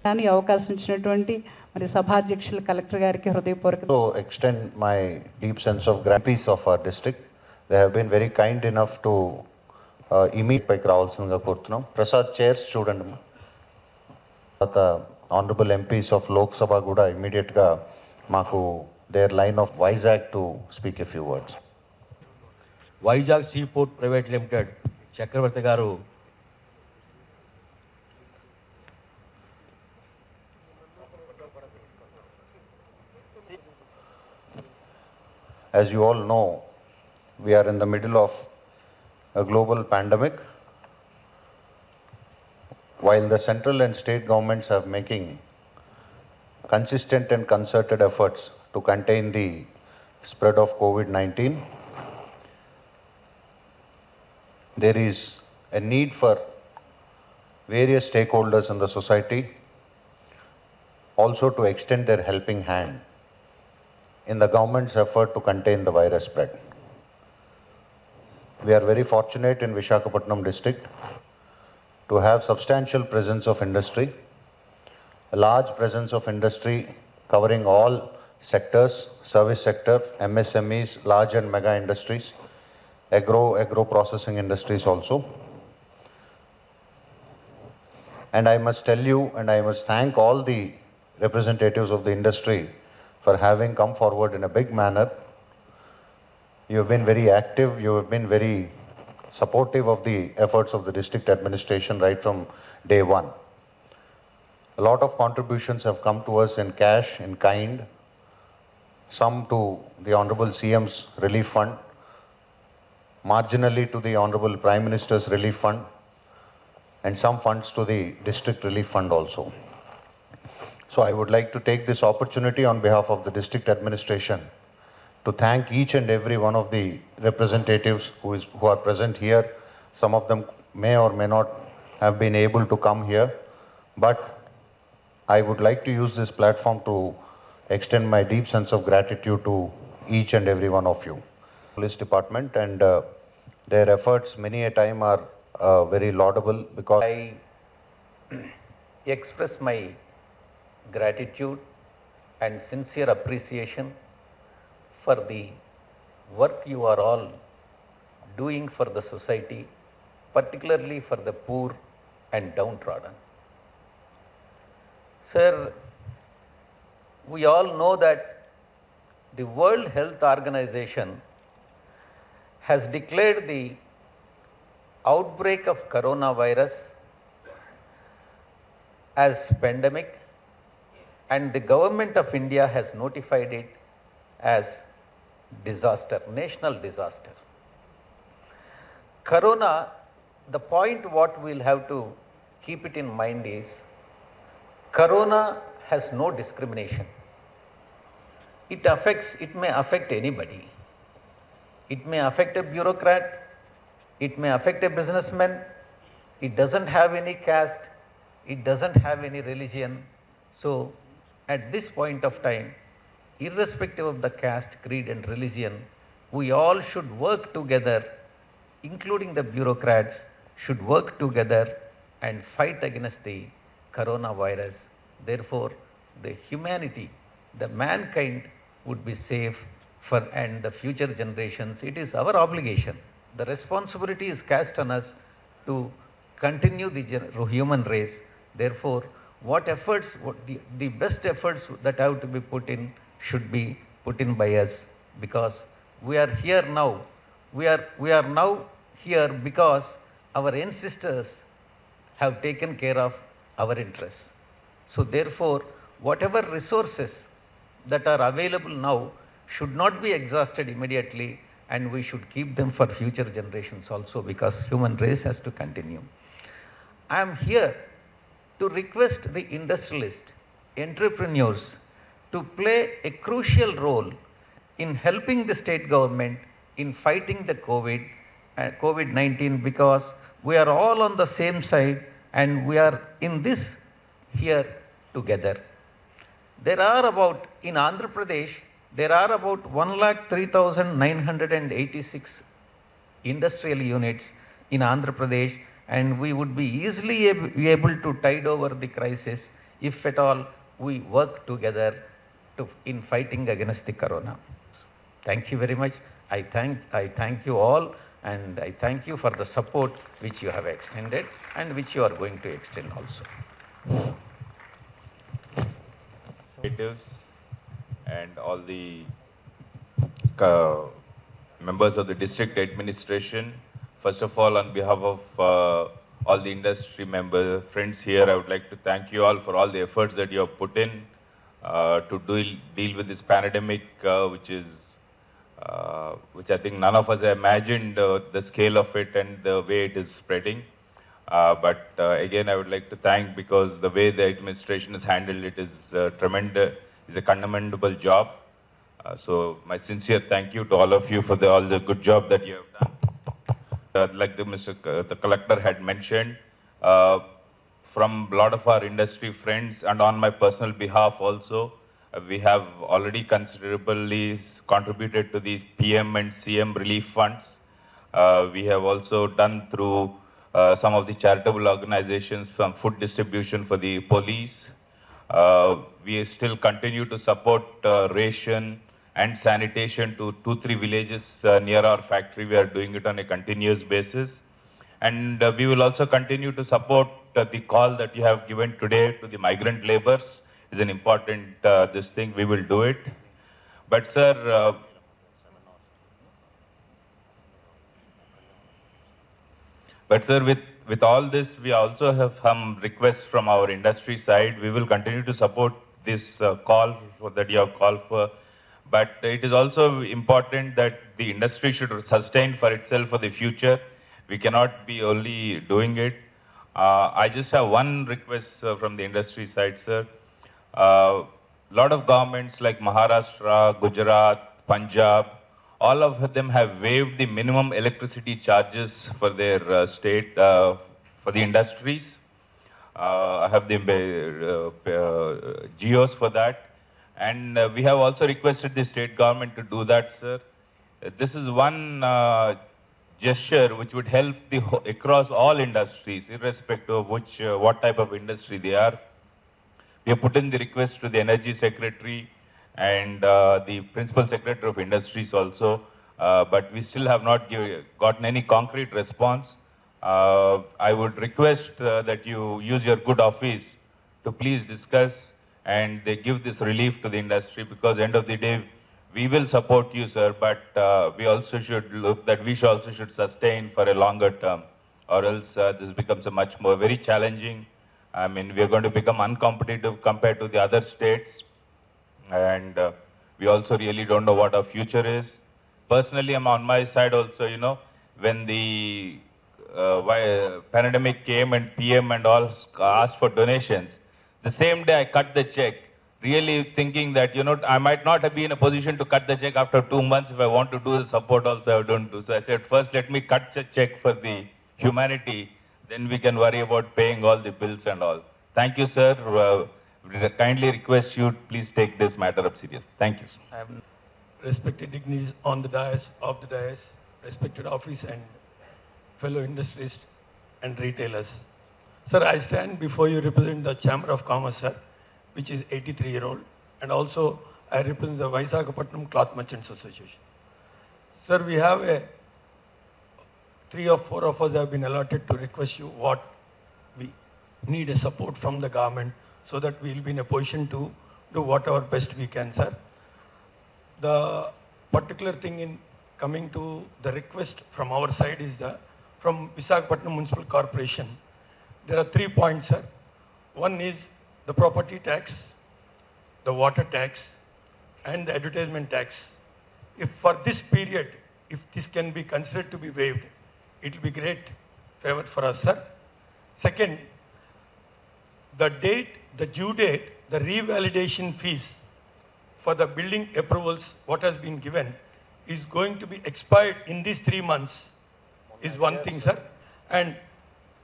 కానీ అవకాశం ఇచ్చినటువంటి మరి సభాధ్యక్షులు కలెక్టర్ గారికి హృదయపూర్వక So extend my deep sense of gratitude of our district. They have been very kind enough to immediate పైకి రావాల్సిందిగా కోరుతున్నాం. ప్రసాద్ చైర్స్ చూడండి. తర్వాత ఆనరబుల్ ఎంపీస్ ఆఫ్ లోక్సభ కూడా ఇమీడియట్గా మాకు there line of Vizag to speak a few words. Vizag seaport private limited Chakravarthi గారు As you all know, we are in the middle of a global pandemic. While the central and state governments are making consistent and concerted efforts to contain the spread of COVID-19, there is a need for various stakeholders in the society also to extend their helping hand in the government's effort to contain the virus spread. We are very fortunate in Visakhapatnam district to have substantial presence of industry, a large presence of industry covering all sectors, service sector, MSMEs, large and mega industries, agro processing industries also. And I must tell you, and I must thank all the representatives of the industry for having come forward in a big manner. You have been very active, you have been very supportive of the efforts of the district administration right from day one. A lot of contributions have come to us in cash, in kind, some to the Honorable CM's Relief Fund, marginally to the Honorable Prime Minister's Relief Fund, and some funds to the District Relief Fund also. So I would like to take this opportunity on behalf of the district administration to thank each and every one of the representatives who are present here. Some of them may or may not have been able to come here, but I would like to use this platform to extend my deep sense of gratitude to each and every one of you. Police department and their efforts many a time are very laudable because I express my gratitude and sincere appreciation for the work you are all doing for the society, particularly for the poor and downtrodden. Sir, we all know that the World Health Organization has declared the outbreak of coronavirus as pandemic, and the government of India has notified it as disaster, national disaster. Corona, the point what we'll have to keep it in mind is, Corona has no discrimination. It may affect anybody. It may affect a bureaucrat, it may affect a businessman, it doesn't have any caste, it doesn't have any religion. So at this point of time, irrespective of the caste, creed and religion, we all should work together, including the bureaucrats, should work together and fight against the coronavirus. Therefore, the humanity, the mankind would be safe for and the future generations. It is our obligation. The responsibility is cast on us to continue the human race. Therefore, the best efforts that have to be put in should be put in by us, because we are here now. We are now here because our ancestors have taken care of our interests. So therefore, whatever resources that are available now should not be exhausted immediately, and we should keep them for future generations also, because human race has to continue. I am here to request the industrialists, entrepreneurs to play a crucial role in helping the state government in fighting the COVID-19, because we are all on the same side and we are in this here together. There are about, in Andhra Pradesh, there are about 1,03,986 industrial units in Andhra Pradesh, and we would be easily able to tide over the crisis if at all we work together in fighting against the corona. Thank you very much. I thank you all, and I thank you for the support which you have extended and which you are going to extend also. Relatives and all the uh, members of the district administration. First of all, on behalf of all the industry friends here, I would like to thank you all for all the efforts that you have put in to deal with this pandemic, which I think none of us imagined the scale of it and the way it is spreading. But again, I would like to thank, because the way the administration has handled it is tremendous, is a commendable job. So my sincere thank you to all of you for all the good job that you have done. Like the collector had mentioned, from a lot of our industry friends and on my personal behalf also, we have already considerably contributed to these PM and CM relief funds. We have also done through some of the charitable organizations from food distribution for the police. We still continue to support ration and sanitation to 2-3 villages near our factory. We are doing it on a continuous basis. And we will also continue to support the call that you have given today to the migrant laborers. Is an important this thing. We will do it. But sir, with all this, we also have some requests from our industry side. We will continue to support this call that you have called for. But it is also important that the industry should sustain for itself for the future. We cannot be only doing it. I just have one request from the industry side, sir. Lot of governments like Maharashtra, Gujarat, Punjab, all of them have waived the minimum electricity charges for their state, for the industries. I have the geos for that. And we have also requested the state government to do that, sir. This is one gesture which would help across all industries, irrespective of what type of industry they are. We have put in the request to the Energy Secretary and the Principal Secretary of Industries also, but we still have not gotten any concrete response. I would request that you use your good office to please discuss and they give this relief to the industry, because end of the day, we will support you, sir, but we also should look that we also should sustain for a longer term, or else this becomes a much more very challenging. I mean, we are going to become uncompetitive compared to the other states, and we also really don't know what our future is. Personally, I'm on my side also, you know, when the pandemic came and PM and all asked for donations, the same day I cut the check, really thinking that, you know, I might not be in a position to cut the check after 2 months. If I want to do the support also, I don't do. So I said, first let me cut the check for the humanity, then we can worry about paying all the bills and all. Thank you, sir. Kindly request you, please take this matter up seriously. Thank you, sir. Respected dignitaries on the dais, of the dais, respected office and fellow industries and retailers. Sir, I stand before you represent the Chamber of Commerce, sir, which is 83-year-old, and also I represent the Visakhapatnam Cloth Merchants Association. Sir, we have 3 or 4 of us have been allotted to request you what we need a support from the government so that we will be in a position to do whatever best we can, sir. The particular thing in coming to the request from our side is from Visakhapatnam Municipal Corporation, there are 3 points, sir. One is the property tax, the water tax, and the advertisement tax. If for this period, if this can be considered to be waived, it will be great favor for us, sir. Second, the due date, the revalidation fees for the building approvals, what has been given, is going to be expired in these 3 months, is one thing, sir. And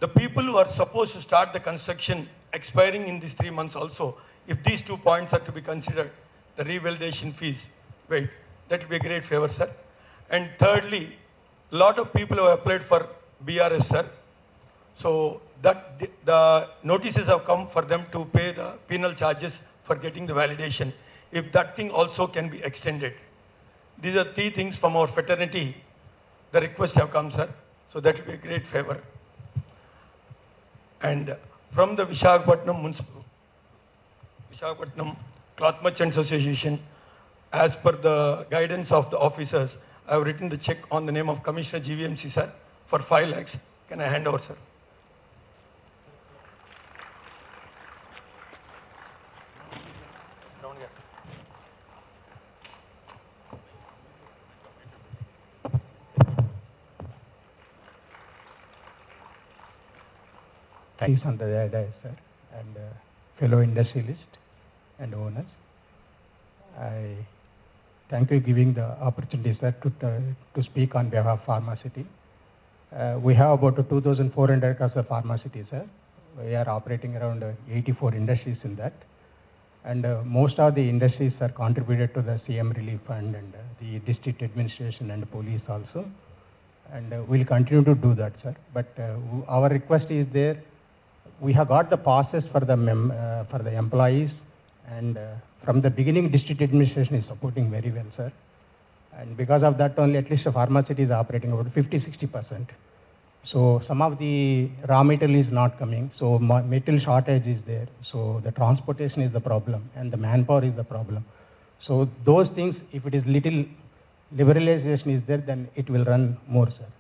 the people who are supposed to start the construction expiring in these 3 months also, if these 2 points are to be considered, the revalidation fees, wait, that will be a great favor, sir. And thirdly, a lot of people have applied for BRS, sir. So that the notices have come for them to pay the penal charges for getting the validation. If that thing also can be extended. These are 3 things from our fraternity. The request have come, sir. So that will be a great favor. And from the Visakhapatnam Cloth Merchants Association, as per the guidance of the officers, I have written the check on the name of Commissioner GVMC, sir, for 5 lakhs. Can I hand over, sir? Thanks on the dais, sir, and fellow industrialists and owners. I thank you giving the opportunity, sir, to speak on behalf of Pharmacity. We have about 2,400 acres of Pharmacity, sir. We are operating around 84 industries in that. And most of the industries are contributed to the CM Relief Fund and the district administration and police also. And we'll continue to do that, sir. But our request is there. We have got the passes for the employees, and from the beginning, district administration is supporting very well, sir. And because of that only, at least the Pharmacity is operating about 50-60%. So some of the raw material is not coming, so material shortage is there. So the transportation is the problem, and the manpower is the problem. So those things, if it is little liberalization is there, then it will run more, sir.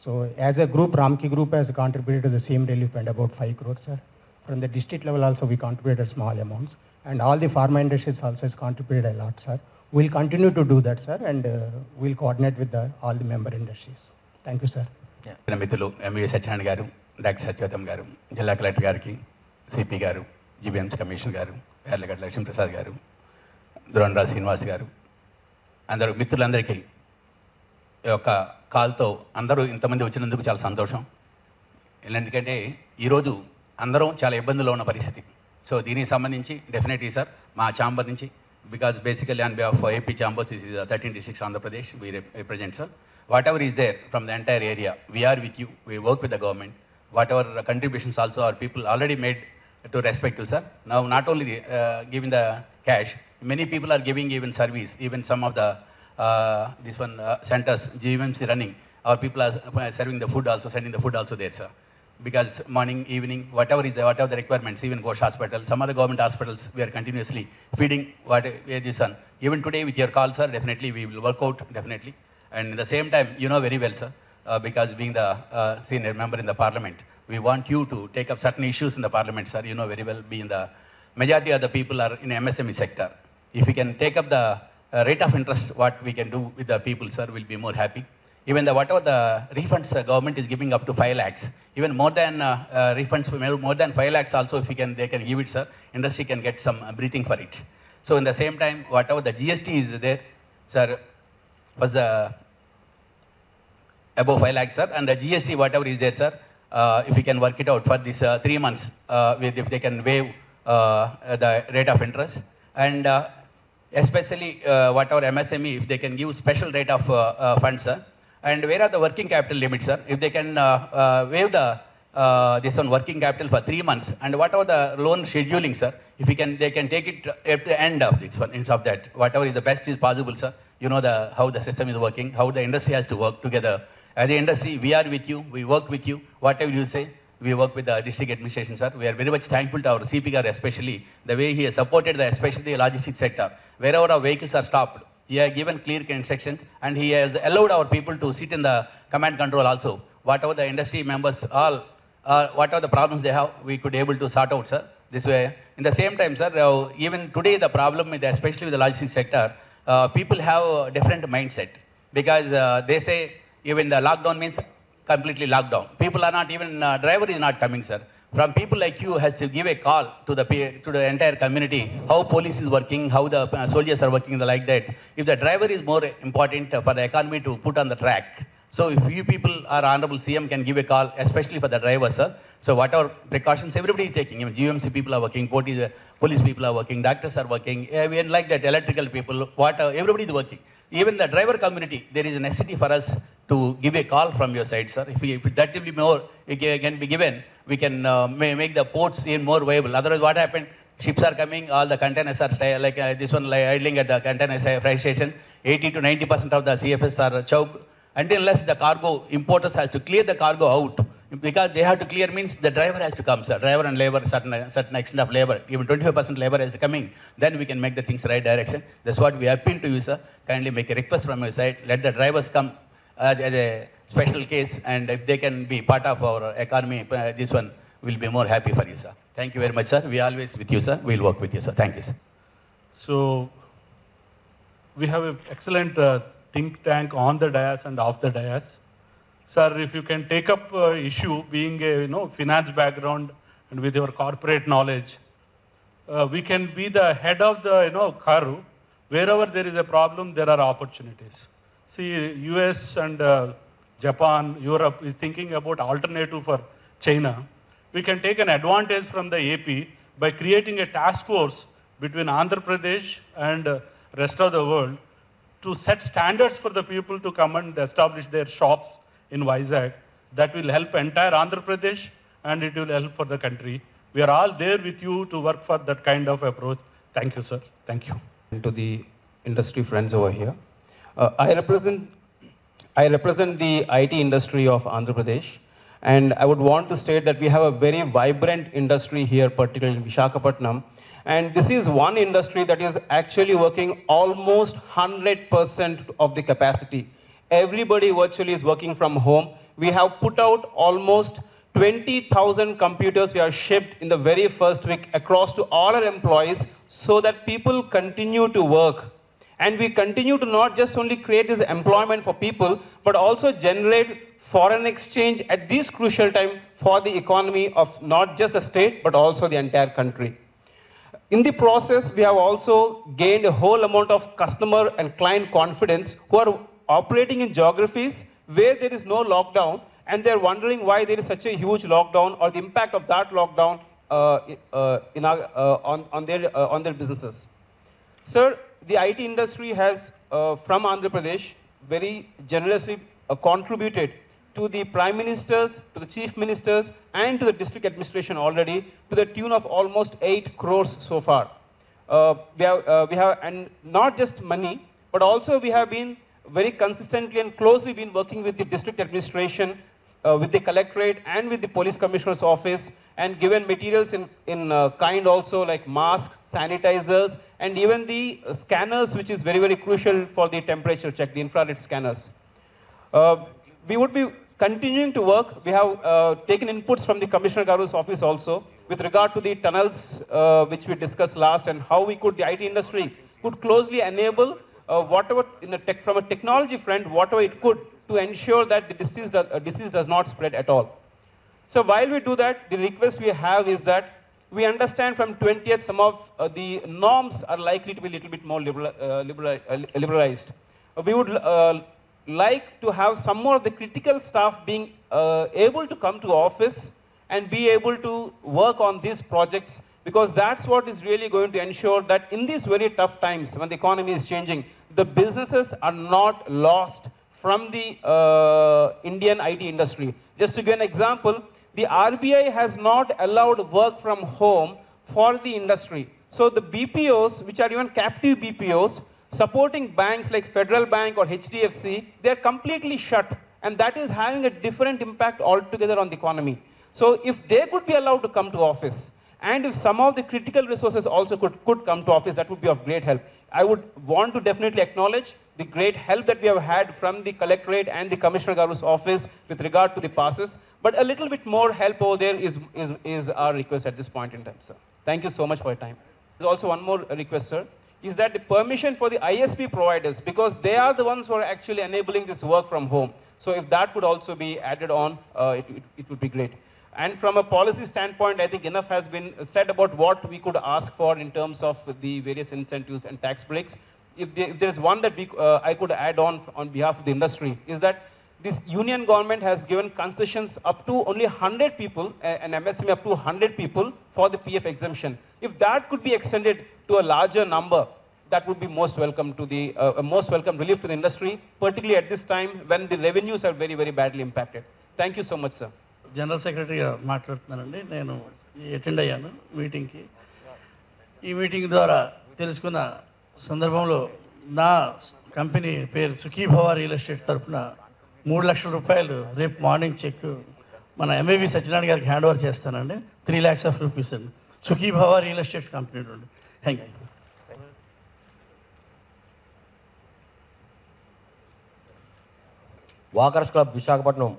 So as a group, Ramki Group has contributed to the same relief fund about 5 crores, sir. From the district level also, we contributed small amounts. And all the pharma industries also has contributed a lot, sir. We'll continue to do that, sir, and we'll coordinate with all the member industries. Thank you, sir. మిత్రులు MV Satyanarayana గారు, doctor సత్యవతం గారు, జిల్లా collector గారికి, CP గారు, GBMC commissioner గారు, యార్లగడ్డ లక్ష్మీప్రసాద్ గారు, దురంరాజ్ శ్రీనివాస్ గారు, అందరూ మిత్రులందరికీ ఈ యొక్క కాల్తో అందరూ ఇంతమంది వచ్చినందుకు చాలా సంతోషం. ఎందుకంటే ఈరోజు అందరం చాలా ఇబ్బందుల్లో ఉన్న పరిస్థితి. సో దీనికి సంబంధించి డెఫినెట్లీ సార్ మా ఛాంబర్ నుంచి, because basically on behalf of AP chambers is 13 districts Andhra Pradesh, we represent, sir. Whatever is there from the entire area, we are with you, we work with the government. Whatever contributions also our people already made to respect to, sir. Now not only giving the cash, many people are giving even service, even some of the centers, GVMC running, our people are serving the food also, sending the food also there, sir. Because morning, evening, whatever the requirements, even Ghosh Hospital, some other government hospitals, we are continuously feeding what is done. Even today with your call, sir, definitely we will work out, definitely. And at the same time, you know very well, sir, because being the senior member in the parliament, we want you to take up certain issues in the parliament, sir. You know very well, being the majority of the people are in MSME sector. If we can take up the rate of interest, what we can do with the people, sir, will be more happy. Even whatever the refunds government is giving up to 5 lakhs, even more than refunds, more than 5 lakhs also, if they can give it, sir, industry can get some breathing for it. So in the same time, whatever the GST is there, sir, was the above 5 lakhs, sir, and the GST, whatever is there, sir, if we can work it out for this 3 months, if they can waive the rate of interest, and especially whatever MSME, if they can give special rate of funds, sir, and where are the working capital limits, sir, if they can waive the this one working capital for 3 months, and whatever the loan scheduling, sir, if they can take it at the end of this one, instead of that, whatever is the best is possible, sir. You know how the system is working, how the industry has to work together. As the industry, we are with you, we work with you. Whatever you say, we work with the district administration, sir. We are very much thankful to our CP Gar, especially the way he has supported especially the logistics sector. Wherever our vehicles are stopped, he has given clear instructions, and he has allowed our people to sit in the command control also. Whatever the industry members, whatever the problems they have, we could able to sort out, sir. This way, in the same time, sir, even today the problem with especially with the logistics sector, people have a different mindset, because they say even the lockdown means completely lockdown. People are not even, driver is not coming, sir. From people like you has to give a call to the entire community, how police is working, how the soldiers are working, like that. If the driver is more important for the economy to put on the track. So if you people, our Honorable CM can give a call, especially for the driver, sir. So whatever precautions everybody is taking, even GMC people are working, police people are working, doctors are working, even like that, electrical people, everybody is working. Even the driver community, there is a necessity for us to give a call from your side, sir. If that will be more, it can be given, we can make the ports even more viable. Otherwise, what happened? Ships are coming, all the containers are like this one idling at the container freight station. 80 to 90% of the CFS are choked. Unless the cargo importers has to clear the cargo out, because they have to clear means the driver has to come, sir. Driver and labor, certain extent of labor, even 25% labor is coming. Then we can make the things right direction. That's what we appeal to you, sir. Kindly make a request from your side. Let the drivers come as a special case, and if they can be part of our economy, this one will be more happy for you, sir. Thank you very much, sir. We are always with you, sir. We'll work with you, sir. Thank you, sir. So we have an excellent think tank on the dais and off the dais. Sir, if you can take up issue, being a finance background and with your corporate knowledge, we can be the head of the curve. Wherever there is a problem, there are opportunities. See, US and Japan, Europe is thinking about alternative for China. We can take an advantage from the AP by creating a task force between Andhra Pradesh and rest of the world to set standards for the people to come and establish their shops in Vizag. That will help entire Andhra Pradesh and it will help for the country. We are all there with you to work for that kind of approach. Thank you, sir. Thank you. To the industry friends over here. I represent the IT industry of Andhra Pradesh, and I would want to state that we have a very vibrant industry here, particularly in Visakhapatnam. And this is one industry that is actually working almost 100% of the capacity. Everybody virtually is working from home. We have put out almost 20,000 computers we have shipped in the very first week across to all our employees so that people continue to work. And we continue to not just only create this employment for people, but also generate foreign exchange at this crucial time for the economy of not just the state, but also the entire country. In the process, we have also gained a whole amount of customer and client confidence who are operating in geographies where there is no lockdown, and they're wondering why there is such a huge lockdown or the impact of that lockdown on their businesses. Sir, the IT industry has, from Andhra Pradesh, very generously contributed to the Prime Ministers, to the Chief Ministers, and to the district administration already, to the tune of almost 8 crores so far. We have, and not just money, but also we have been very consistently and closely been working with the district administration, with the collectorate and with the police commissioner's office, and given materials in kind also like masks, sanitizers, and even the scanners, which is very, very crucial for the temperature check, the infrared scanners. We would be continuing to work. We have taken inputs from the Commissioner Garu's office also with regard to the tunnels, which we discussed last, and how we could, the IT industry could closely enable whatever from a technology front, whatever it could to ensure that the disease does not spread at all. So while we do that, the request we have is that we understand from 20th some of the norms are likely to be a little bit more liberalized. We would like to have some more of the critical staff being able to come to office and be able to work on these projects, because that's what is really going to ensure that in these very tough times when the economy is changing, the businesses are not lost from the Indian IT industry. Just to give an example, the RBI has not allowed work from home for the industry. So the BPOs, which are even captive BPOs, supporting banks like Federal Bank or HDFC, they are completely shut. And that is having a different impact altogether on the economy. So if they could be allowed to come to office, and if some of the critical resources also could come to office, that would be of great help. I would want to definitely acknowledge the great help that we have had from the collectorate and the Commissioner Garu's office with regard to the passes. But a little bit more help over there is our request at this point in time, sir. Thank you so much for your time. There's also one more request, sir, is that the permission for the ISP providers, because they are the ones who are actually enabling this work from home. So if that could also be added on, it would be great. And from a policy standpoint, I think enough has been said about what we could ask for in terms of the various incentives and tax breaks. If there's one that I could add on behalf of the industry, is that this union government has given concessions up to only 100 people, an MSME up to 100 people for the PF exemption. If that could be extended to a larger number, that would be most welcome to the most welcome relief to the industry, particularly at this time when the revenues are very, very badly impacted. Thank you so much, sir. General సెక్రటరీగా మాట్లాడుతున్నానండి. నేను attend అయ్యాను మీటింగ్కి. ఈ meeting ద్వారా తెలుసుకున్న సందర్భంలో నా కంపెనీ పేరు సుఖీభవ రియల్ ఎస్టేట్ తరఫున 3 లక్షల రూపాయలు రేపు మార్నింగ్ చెక్ మన ఎంఏవి సత్యనారాయణ గారికి హ్యాండ్ ఓవర్ చేస్తానండి. 3 lakhs of rupees అండి. సుఖీభవ రియల్ ఎస్టేట్స్ కంపెనీ నుండి. Thank you. Walkers club Visakhapatnam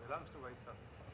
belongs to Vice Chancellor.